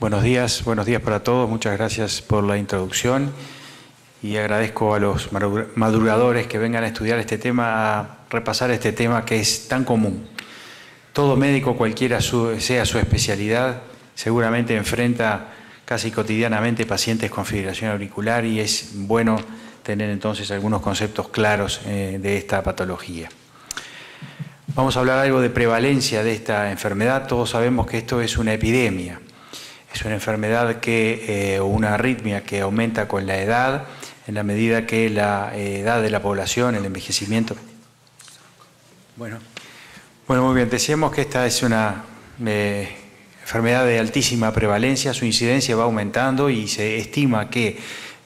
Buenos días para todos. Muchas gracias por la introducción y agradezco a los madrugadores que vengan a estudiar este tema, a repasar este tema que es tan común. Todo médico, cualquiera sea su especialidad, seguramente enfrenta casi cotidianamente pacientes con fibrilación auricular y es bueno tener entonces algunos conceptos claros de esta patología. Vamos a hablar algo de prevalencia de esta enfermedad. Todos sabemos que esto es una epidemia. Es una enfermedad o una arritmia que aumenta con la edad, en la medida que la edad de la población, el envejecimiento. Bueno, muy bien, decíamos que esta es una enfermedad de altísima prevalencia, su incidencia va aumentando y se estima que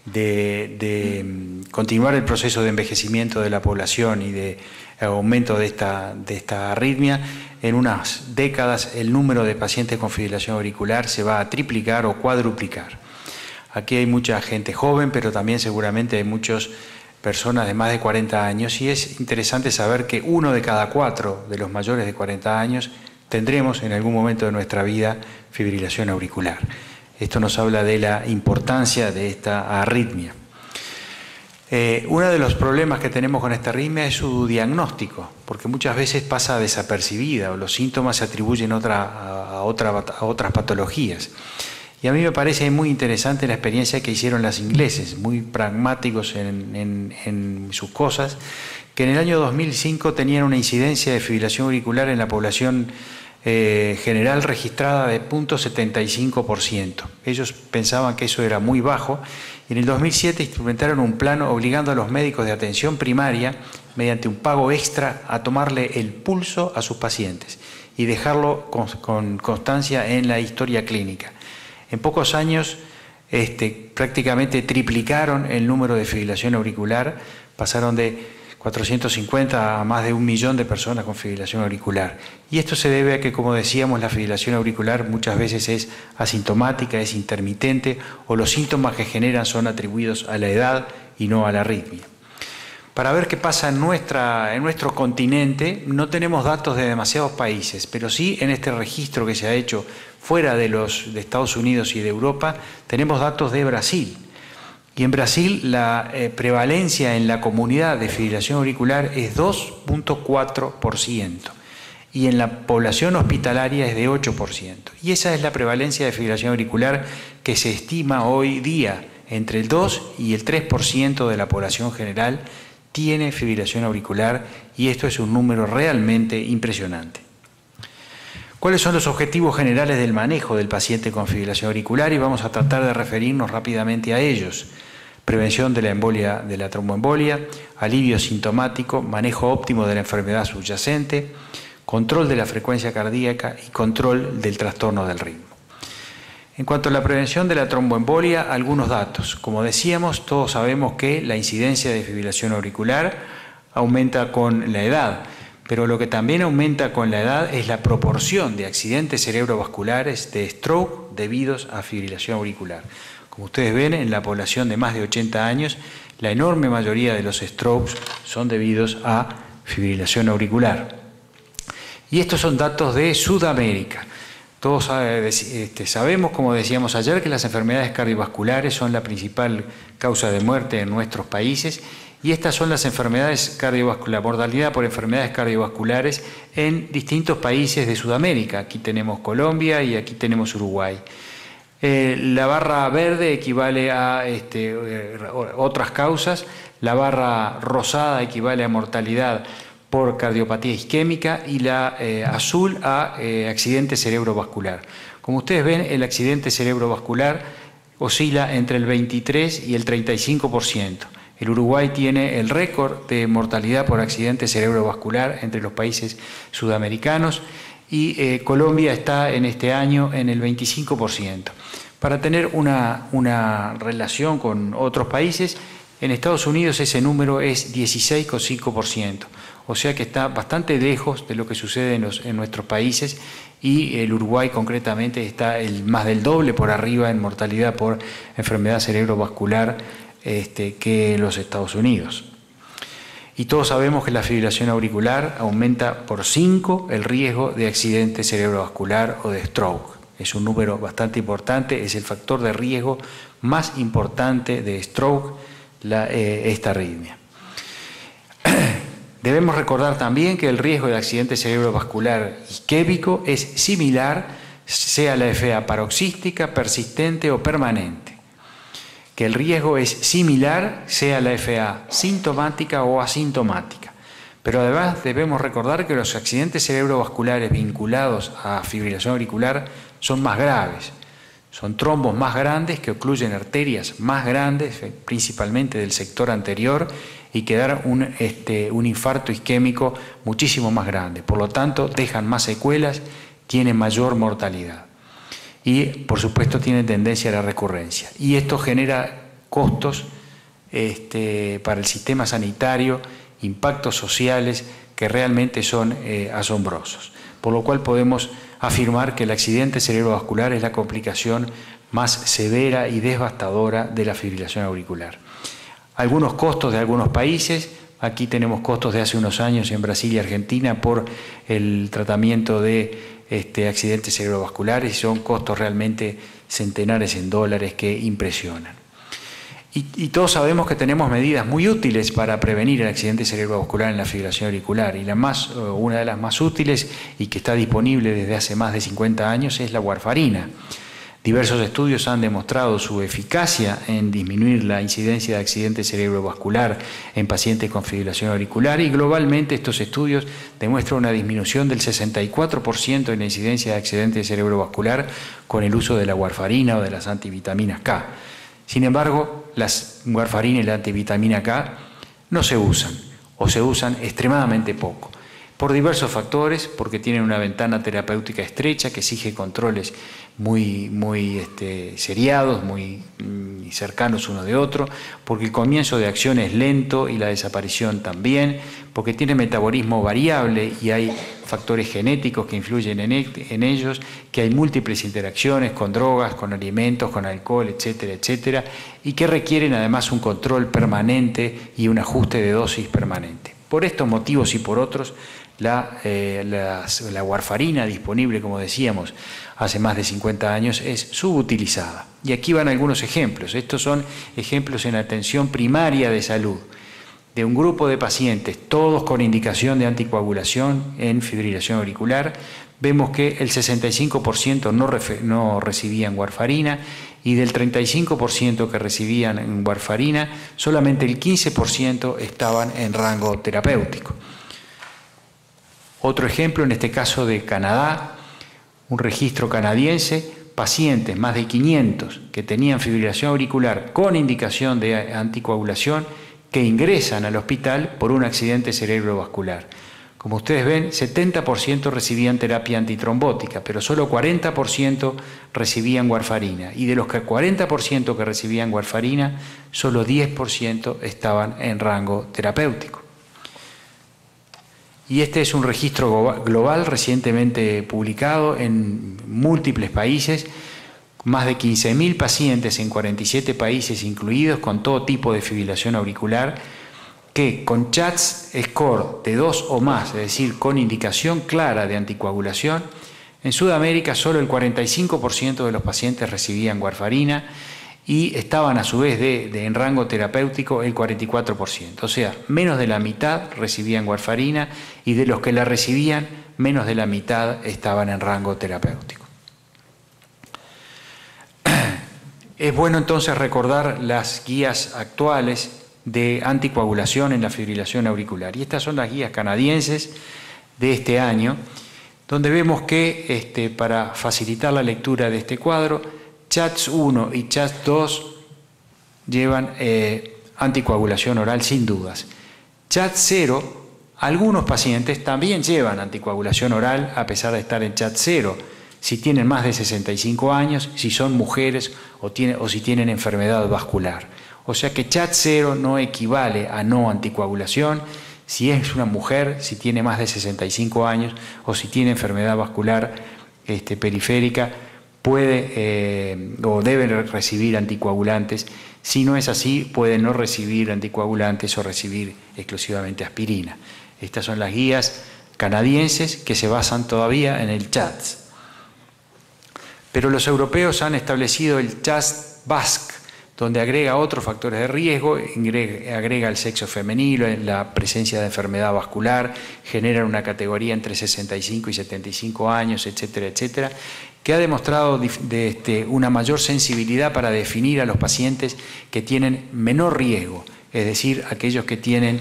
de continuar el proceso de envejecimiento de la población y de aumento de esta arritmia, en unas décadas el número de pacientes con fibrilación auricular se va a triplicar o cuadruplicar. Aquí hay mucha gente joven, pero también seguramente hay muchas personas de más de 40 años y es interesante saber que 1 de cada 4 de los mayores de 40 años tendremos en algún momento de nuestra vida fibrilación auricular. Esto nos habla de la importancia de esta arritmia. Uno de los problemas que tenemos con esta arritmia es su diagnóstico, porque muchas veces pasa desapercibida o los síntomas se atribuyen a otras patologías. Y a mí me parece muy interesante la experiencia que hicieron los ingleses, muy pragmáticos en sus cosas, que en el año 2005 tenían una incidencia de fibrilación auricular en la población general registrada de 0.75%. Ellos pensaban que eso era muy bajo y en el 2007 instrumentaron un plan obligando a los médicos de atención primaria, mediante un pago extra, a tomarle el pulso a sus pacientes y dejarlo con constancia en la historia clínica. En pocos años prácticamente triplicaron el número de fibrilación auricular, pasaron de 450 a más de 1 millón de personas con fibrilación auricular. Y esto se debe a que, como decíamos, la fibrilación auricular muchas veces es asintomática, es intermitente, o los síntomas que generan son atribuidos a la edad y no a la arritmia. Para ver qué pasa en nuestro continente, no tenemos datos de demasiados países, pero sí en este registro que se ha hecho fuera de Estados Unidos y de Europa, tenemos datos de Brasil. Y en Brasil la prevalencia en la comunidad de fibrilación auricular es 2.4% y en la población hospitalaria es de 8%. Y esa es la prevalencia de fibrilación auricular que se estima hoy día. Entre el 2 y el 3% de la población general tiene fibrilación auricular y esto es un número realmente impresionante. ¿Cuáles son los objetivos generales del manejo del paciente con fibrilación auricular? Y vamos a tratar de referirnos rápidamente a ellos. Prevención de la embolia, de la tromboembolia, alivio sintomático, manejo óptimo de la enfermedad subyacente, control de la frecuencia cardíaca y control del trastorno del ritmo. En cuanto a la prevención de la tromboembolia, algunos datos. Como decíamos, todos sabemos que la incidencia de fibrilación auricular aumenta con la edad. Pero lo que también aumenta con la edad es la proporción de accidentes cerebrovasculares de stroke debidos a fibrilación auricular. Como ustedes ven, en la población de más de 80 años, la enorme mayoría de los strokes son debidos a fibrilación auricular. Y estos son datos de Sudamérica. Todos sabemos, como decíamos ayer, que las enfermedades cardiovasculares son la principal causa de muerte en nuestros países. Y estas son las enfermedades cardiovasculares, la mortalidad por enfermedades cardiovasculares en distintos países de Sudamérica. Aquí tenemos Colombia y aquí tenemos Uruguay. La barra verde equivale a otras causas, la barra rosada equivale a mortalidad por cardiopatía isquémica y la azul a accidente cerebrovascular. Como ustedes ven, el accidente cerebrovascular oscila entre el 23 y el 35%. El Uruguay tiene el récord de mortalidad por accidente cerebrovascular entre los países sudamericanos y Colombia está en este año en el 25%. Para tener una relación con otros países, en Estados Unidos ese número es 16,5%, o sea que está bastante lejos de lo que sucede en nuestros países y el Uruguay concretamente está más del doble por arriba en mortalidad por enfermedad cerebrovascular que los Estados Unidos. Y todos sabemos que la fibrilación auricular aumenta por 5 el riesgo de accidente cerebrovascular o de stroke. es un número bastante importante, es el factor de riesgo más importante de stroke, esta arritmia. Debemos recordar también que el riesgo de accidente cerebrovascular isquémico es similar, sea la FA paroxística, persistente o permanente. Que el riesgo es similar, sea la FA sintomática o asintomática. Pero además debemos recordar que los accidentes cerebrovasculares vinculados a fibrilación auricular son más graves. Son trombos más grandes que ocluyen arterias más grandes, principalmente del sector anterior, y que dan un infarto isquémico muchísimo más grande. Por lo tanto, dejan más secuelas, tienen mayor mortalidad. Y, por supuesto, tienen tendencia a la recurrencia. Y esto genera costos para el sistema sanitario, impactos sociales que realmente son asombrosos. Por lo cual podemos afirmar que el accidente cerebrovascular es la complicación más severa y devastadora de la fibrilación auricular. Algunos costos de algunos países, aquí tenemos costos de hace unos años en Brasil y Argentina por el tratamiento de accidentes cerebrovasculares, y son costos realmente centenares en dólares que impresionan. Y todos sabemos que tenemos medidas muy útiles para prevenir el accidente cerebrovascular en la fibrilación auricular, y una de las más útiles y que está disponible desde hace más de 50 años es la warfarina. Diversos estudios han demostrado su eficacia en disminuir la incidencia de accidente cerebrovascular en pacientes con fibrilación auricular, y globalmente estos estudios demuestran una disminución del 64% en la incidencia de accidente cerebrovascular con el uso de la warfarina o de las antivitaminas K. Sin embargo, las warfarina y la antivitamina K no se usan, o se usan extremadamente poco, por diversos factores, porque tienen una ventana terapéutica estrecha que exige controles muy seriados, muy cercanos uno de otro, porque el comienzo de acción es lento y la desaparición también, porque tiene metabolismo variable y hay factores genéticos que influyen en ellos, que hay múltiples interacciones con drogas, con alimentos, con alcohol, etcétera, etcétera, y que requieren además un control permanente y un ajuste de dosis permanente. Por estos motivos y por otros, la warfarina disponible, como decíamos, hace más de 50 años, es subutilizada. Y aquí van algunos ejemplos. Estos son ejemplos en atención primaria de salud, de un grupo de pacientes, todos con indicación de anticoagulación en fibrilación auricular. Vemos que el 65% no recibían warfarina, y del 35% que recibían warfarina, solamente el 15% estaban en rango terapéutico. Otro ejemplo, en este caso de Canadá, un registro canadiense, pacientes, más de 500, que tenían fibrilación auricular con indicación de anticoagulación, que ingresan al hospital por un accidente cerebrovascular. Como ustedes ven, 70% recibían terapia antitrombótica, pero solo 40% recibían warfarina. Y de los 40% que recibían warfarina, solo 10% estaban en rango terapéutico. Y este es un registro global recientemente publicado en múltiples países, más de 15.000 pacientes en 47 países incluidos, con todo tipo de fibrilación auricular, que con CHATS score de 2 o más, es decir, con indicación clara de anticoagulación, en Sudamérica solo el 45% de los pacientes recibían warfarina, y estaban a su vez en rango terapéutico el 44%. O sea, menos de la mitad recibían warfarina, y de los que la recibían, menos de la mitad estaban en rango terapéutico. Es bueno entonces recordar las guías actuales de anticoagulación en la fibrilación auricular. Y estas son las guías canadienses de este año, donde vemos que para facilitar la lectura de este cuadro, CHATS 1 y CHATS 2 llevan anticoagulación oral sin dudas. CHATS 0, algunos pacientes también llevan anticoagulación oral a pesar de estar en CHATS 0, si tienen más de 65 años, si son mujeres o si tienen enfermedad vascular. O sea que CHATS 0 no equivale a no anticoagulación si es una mujer, si tiene más de 65 años o si tiene enfermedad vascular periférica, puede o debe recibir anticoagulantes. Si no es así, puede no recibir anticoagulantes o recibir exclusivamente aspirina. Estas son las guías canadienses que se basan todavía en el CHATS. Pero los europeos han establecido el CHAD-VASc, donde agrega otros factores de riesgo, agrega el sexo femenino, la presencia de enfermedad vascular, genera una categoría entre 65 y 75 años, etcétera, etcétera, que ha demostrado una mayor sensibilidad para definir a los pacientes que tienen menor riesgo, es decir, aquellos que tienen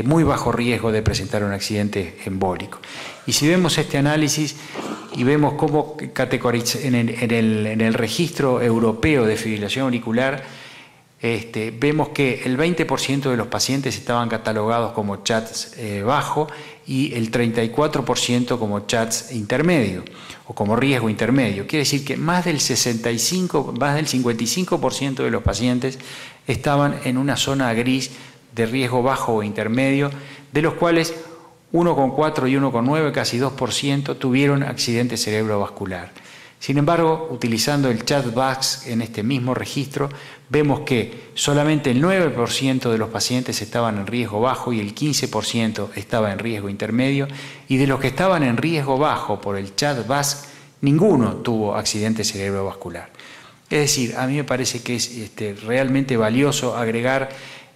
muy bajo riesgo de presentar un accidente embólico. Y si vemos este análisis y vemos cómo categoriza en el registro europeo de fibrilación auricular, vemos que el 20% de los pacientes estaban catalogados como CHADS bajo y el 34% como CHADS intermedio o como riesgo intermedio. Quiere decir que más del 55% de los pacientes estaban en una zona gris de riesgo bajo o intermedio, de los cuales 1,4 y 1,9, casi 2%, tuvieron accidente cerebrovascular. Sin embargo, utilizando el CHAD-VASc en este mismo registro, vemos que solamente el 9% de los pacientes estaban en riesgo bajo y el 15% estaba en riesgo intermedio, y de los que estaban en riesgo bajo por el CHAD-VASc, ninguno tuvo accidente cerebrovascular. Es decir, a mí me parece que es realmente valioso agregar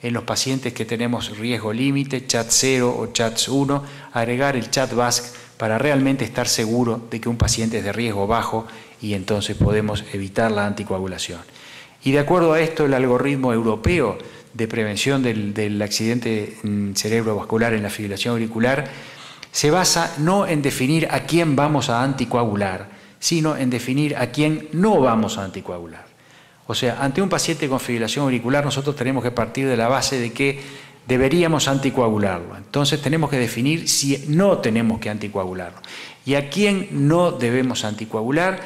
en los pacientes que tenemos riesgo límite, CHAD 0 o CHAD 1, agregar el CHAD-VASc para realmente estar seguro de que un paciente es de riesgo bajo y entonces podemos evitar la anticoagulación. Y de acuerdo a esto, el algoritmo europeo de prevención del accidente cerebrovascular en la fibrilación auricular se basa no en definir a quién vamos a anticoagular, sino en definir a quién no vamos a anticoagular. O sea, ante un paciente con fibrilación auricular nosotros tenemos que partir de la base de que deberíamos anticoagularlo. Entonces tenemos que definir si no tenemos que anticoagularlo. ¿Y a quién no debemos anticoagular?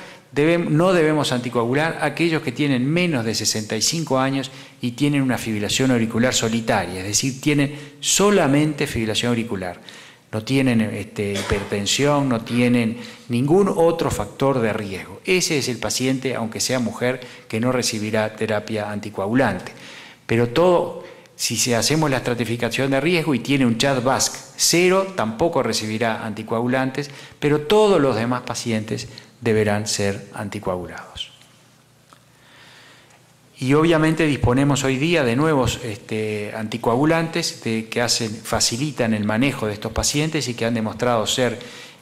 No debemos anticoagular a aquellos que tienen menos de 65 años y tienen una fibrilación auricular solitaria, es decir, tienen solamente fibrilación auricular. No tienen hipertensión, no tienen ningún otro factor de riesgo. Ese es el paciente, aunque sea mujer, que no recibirá terapia anticoagulante. Pero si hacemos la estratificación de riesgo y tiene un CHAD-VASc 0, tampoco recibirá anticoagulantes, pero todos los demás pacientes deberán ser anticoagulados. Y obviamente disponemos hoy día de nuevos anticoagulantes que facilitan el manejo de estos pacientes y que han demostrado ser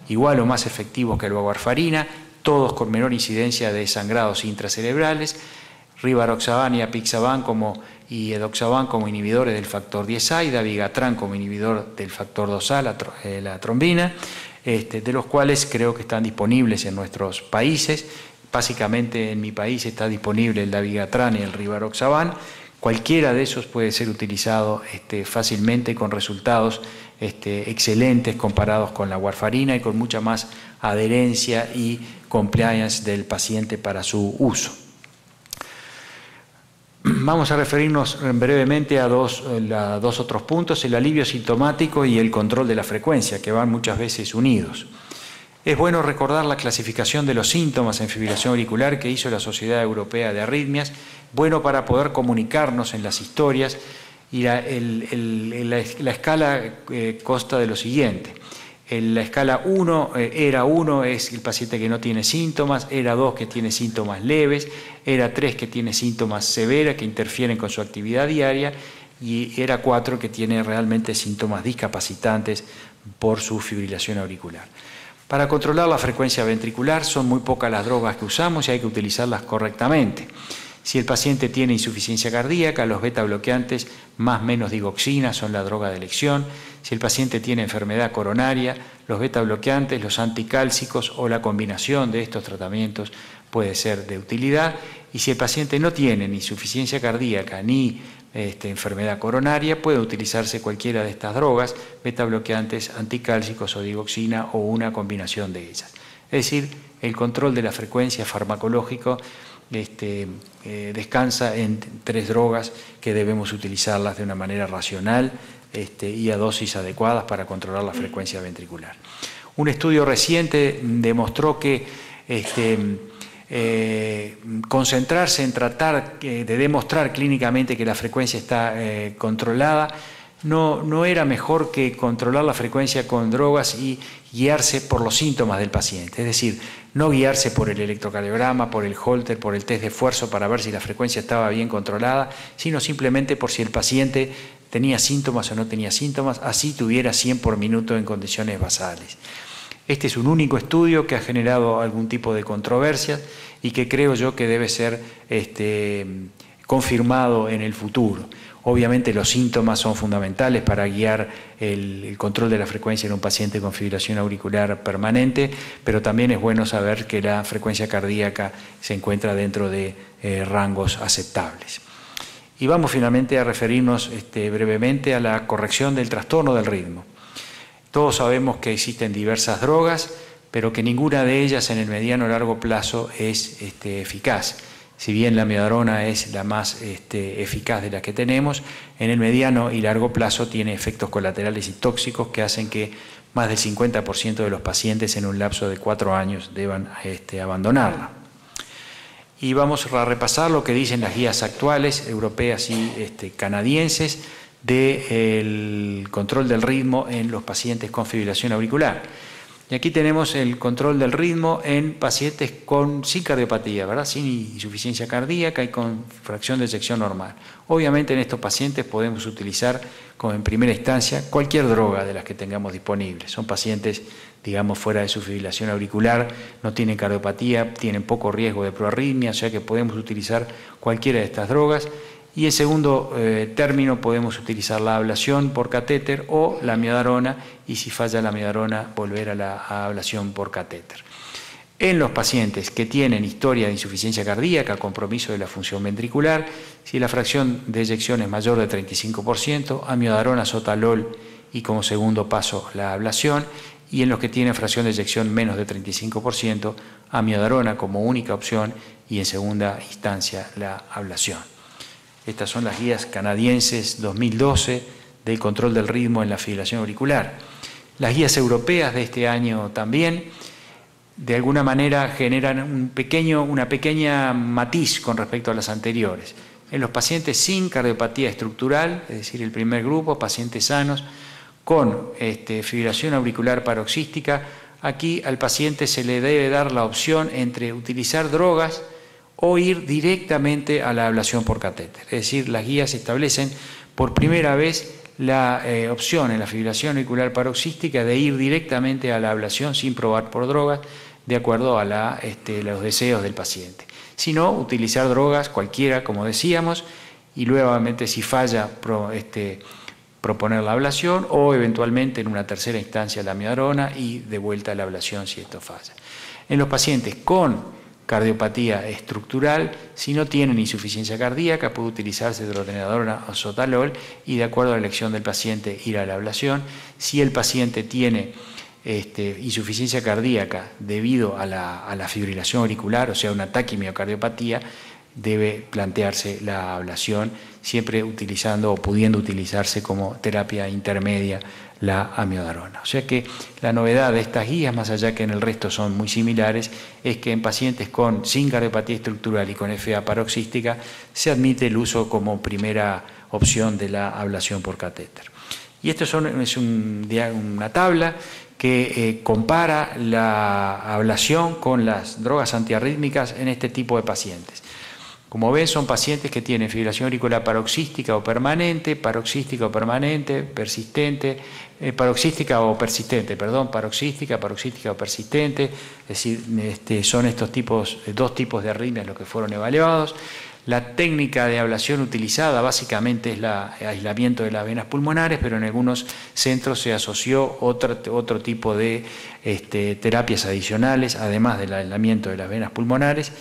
igual o más efectivos que la warfarina, todos con menor incidencia de sangrados intracerebrales, rivaroxaban y apixaban y edoxaban como inhibidores del factor 10A y dabigatran como inhibidor del factor 2A, la trombina, de los cuales creo que están disponibles en nuestros países. Básicamente en mi país está disponible el dabigatran y el rivaroxaban. Cualquiera de esos puede ser utilizado fácilmente con resultados excelentes comparados con la warfarina y con mucha más adherencia y compliance del paciente para su uso. Vamos a referirnos brevemente a dos otros puntos, el alivio sintomático y el control de la frecuencia, que van muchas veces unidos. Es bueno recordar la clasificación de los síntomas en fibrilación auricular que hizo la Sociedad Europea de Arritmias, bueno para poder comunicarnos en las historias, y la escala consta de lo siguiente. En la escala 1, ERA 1 es el paciente que no tiene síntomas, ERA 2 que tiene síntomas leves, ERA 3 que tiene síntomas severos que interfieren con su actividad diaria y ERA 4 que tiene realmente síntomas discapacitantes por su fibrilación auricular. Para controlar la frecuencia ventricular son muy pocas las drogas que usamos y hay que utilizarlas correctamente. Si el paciente tiene insuficiencia cardíaca, los beta bloqueantes más menos digoxina son la droga de elección. Si el paciente tiene enfermedad coronaria, los beta bloqueantes, los anticálcicos o la combinación de estos tratamientos puede ser de utilidad. Y si el paciente no tiene ni insuficiencia cardíaca ni enfermedad coronaria, puede utilizarse cualquiera de estas drogas, beta bloqueantes, anticálcicos o digoxina o una combinación de ellas. Es decir, el control de la frecuencia farmacológico descansa en 3 drogas que debemos utilizarlas de una manera racional y a dosis adecuadas para controlar la frecuencia ventricular. Un estudio reciente demostró que concentrarse en tratar de demostrar clínicamente que la frecuencia está controlada no era mejor que controlar la frecuencia con drogas y guiarse por los síntomas del paciente. Es decir, no guiarse por el electrocardiograma, por el Holter, por el test de esfuerzo para ver si la frecuencia estaba bien controlada, sino simplemente por si el paciente tenía síntomas o no tenía síntomas, así tuviera 100 por minuto en condiciones basales. Este es un único estudio que ha generado algún tipo de controversia y que creo yo que debe ser confirmado en el futuro. Obviamente los síntomas son fundamentales para guiar el control de la frecuencia en un paciente con fibrilación auricular permanente, pero también es bueno saber que la frecuencia cardíaca se encuentra dentro de rangos aceptables. Y vamos finalmente a referirnos brevemente a la corrección del trastorno del ritmo. Todos sabemos que existen diversas drogas, pero que ninguna de ellas en el mediano o largo plazo es eficaz. Si bien la amiodarona es la más eficaz de las que tenemos, en el mediano y largo plazo tiene efectos colaterales y tóxicos que hacen que más del 50% de los pacientes en un lapso de 4 años deban abandonarla. Y vamos a repasar lo que dicen las guías actuales, europeas y canadienses, del control del ritmo en los pacientes con fibrilación auricular. Y aquí tenemos el control del ritmo en pacientes sin cardiopatía, ¿verdad? Sin insuficiencia cardíaca y con fracción de eyección normal. Obviamente en estos pacientes podemos utilizar, como en primera instancia, cualquier droga de las que tengamos disponibles. Son pacientes, digamos, fuera de su fibrilación auricular, no tienen cardiopatía, tienen poco riesgo de proarritmia, o sea que podemos utilizar cualquiera de estas drogas. Y en segundo término podemos utilizar la ablación por catéter o la amiodarona, y si falla la amiodarona volver a la ablación por catéter. En los pacientes que tienen historia de insuficiencia cardíaca, compromiso de la función ventricular, si la fracción de eyección es mayor de 35%, amiodarona, sotalol y como segundo paso la ablación, y en los que tienen fracción de eyección menos de 35%, amiodarona como única opción y en segunda instancia la ablación. Estas son las guías canadienses 2012 del control del ritmo en la fibrilación auricular. Las guías europeas de este año también, de alguna manera, generan una pequeña matiz con respecto a las anteriores. En los pacientes sin cardiopatía estructural, es decir, el primer grupo, pacientes sanos, con fibrilación auricular paroxística, aquí al paciente se le debe dar la opción entre utilizar drogas o ir directamente a la ablación por catéter. Es decir, las guías establecen por primera vez la opción en la fibrilación auricular paroxística de ir directamente a la ablación sin probar por drogas, de acuerdo a los deseos del paciente. Si no, utilizar drogas cualquiera, como decíamos, y nuevamente si falla proponer la ablación o eventualmente en una tercera instancia la amiodarona y de vuelta a la ablación si esto falla. En los pacientes con cardiopatía estructural, si no tienen insuficiencia cardíaca, puede utilizarse dronedarona o sotalol y de acuerdo a la elección del paciente ir a la ablación. Si el paciente tiene insuficiencia cardíaca debido a la fibrilación auricular, o sea, una taquimiocardiopatía, debe plantearse la ablación, siempre utilizando o pudiendo utilizarse como terapia intermedia la amiodarona. O sea que la novedad de estas guías, más allá que en el resto son muy similares, es que en pacientes sin cardiopatía estructural y con FA paroxística se admite el uso como primera opción de la ablación por catéter. Y esto es una tabla que compara la ablación con las drogas antiarrítmicas en este tipo de pacientes. Como ven, son pacientes que tienen fibrilación auricular paroxística o permanente, paroxística o persistente, paroxística o persistente, es decir, son estos dos tipos de arritmias los que fueron evaluados. La técnica de ablación utilizada básicamente es el aislamiento de las venas pulmonares, pero en algunos centros se asoció otro tipo de terapias adicionales, además del aislamiento de las venas pulmonares.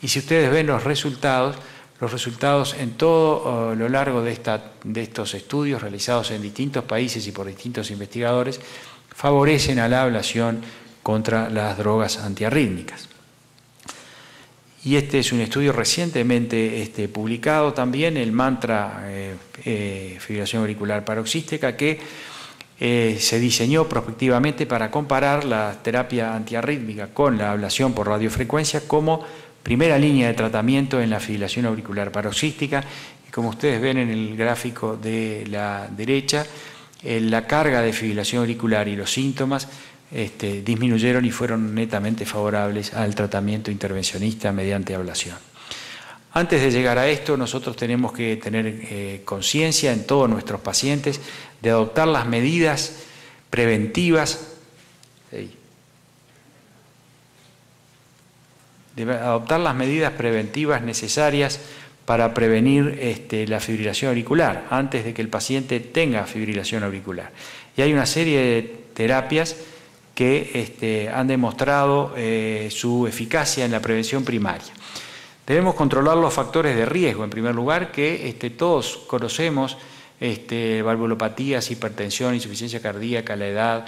Y si ustedes ven los resultados en todo lo largo de estos estudios realizados en distintos países y por distintos investigadores, favorecen a la ablación contra las drogas antiarrítmicas. Y este es un estudio recientemente publicado también, el MANTRA fibrilación auricular paroxística, que se diseñó prospectivamente para comparar la terapia antiarrítmica con la ablación por radiofrecuencia como primera línea de tratamiento en la fibrilación auricular paroxística. Como ustedes ven en el gráfico de la derecha, la carga de fibrilación auricular y los síntomas disminuyeron y fueron netamente favorables al tratamiento intervencionista mediante ablación. Antes de llegar a esto, nosotros tenemos que tener conciencia en todos nuestros pacientes de adoptar las medidas preventivas, necesarias para prevenir la fibrilación auricular, antes de que el paciente tenga fibrilación auricular. Y hay una serie de terapias que han demostrado su eficacia en la prevención primaria. Debemos controlar los factores de riesgo, en primer lugar, que todos conocemos, valvulopatías, hipertensión, insuficiencia cardíaca, la edad,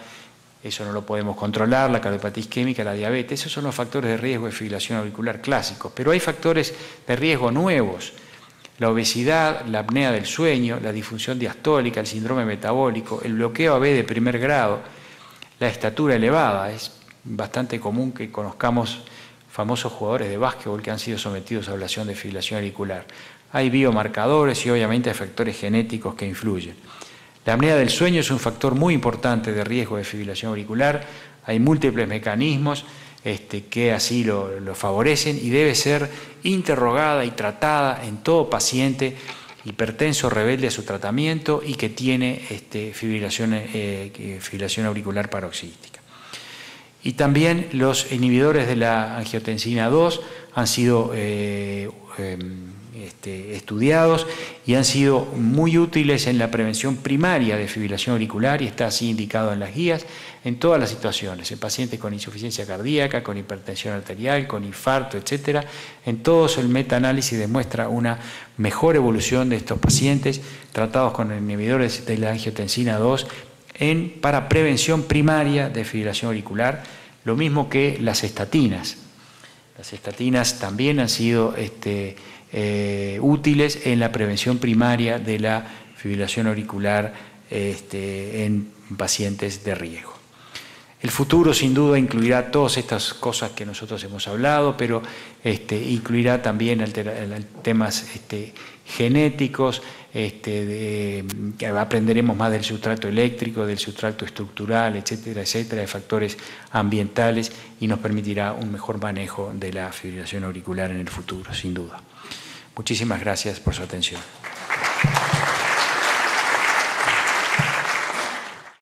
eso no lo podemos controlar, la cardiopatía isquémica, la diabetes, esos son los factores de riesgo de fibrilación auricular clásicos. Pero hay factores de riesgo nuevos, la obesidad, la apnea del sueño, la disfunción diastólica, el síndrome metabólico, el bloqueo AB de primer grado, la estatura elevada. Es bastante común que conozcamos famosos jugadores de básquetbol que han sido sometidos a ablación de fibrilación auricular. Hay biomarcadores y obviamente hay factores genéticos que influyen. La apnea del sueño es un factor muy importante de riesgo de fibrilación auricular. Hay múltiples mecanismos que así lo favorecen y debe ser interrogada y tratada en todo paciente hipertenso rebelde a su tratamiento y que tiene fibrilación auricular paroxística. Y también los inhibidores de la angiotensina 2 han sido estudiados y han sido muy útiles en la prevención primaria de fibrilación auricular y está así indicado en las guías en todas las situaciones, en pacientes con insuficiencia cardíaca, con hipertensión arterial, con infarto, etcétera. En todos el metaanálisis demuestra una mejor evolución de estos pacientes tratados con inhibidores de la angiotensina 2 para prevención primaria de fibrilación auricular, lo mismo que las estatinas. Las estatinas también han sido útiles en la prevención primaria de la fibrilación auricular en pacientes de riesgo. El futuro sin duda incluirá todas estas cosas que nosotros hemos hablado, pero incluirá también temas genéticos, aprenderemos más del sustrato eléctrico, del sustrato estructural, etcétera, etcétera, de factores ambientales y nos permitirá un mejor manejo de la fibrilación auricular en el futuro, sin duda. Muchísimas gracias por su atención.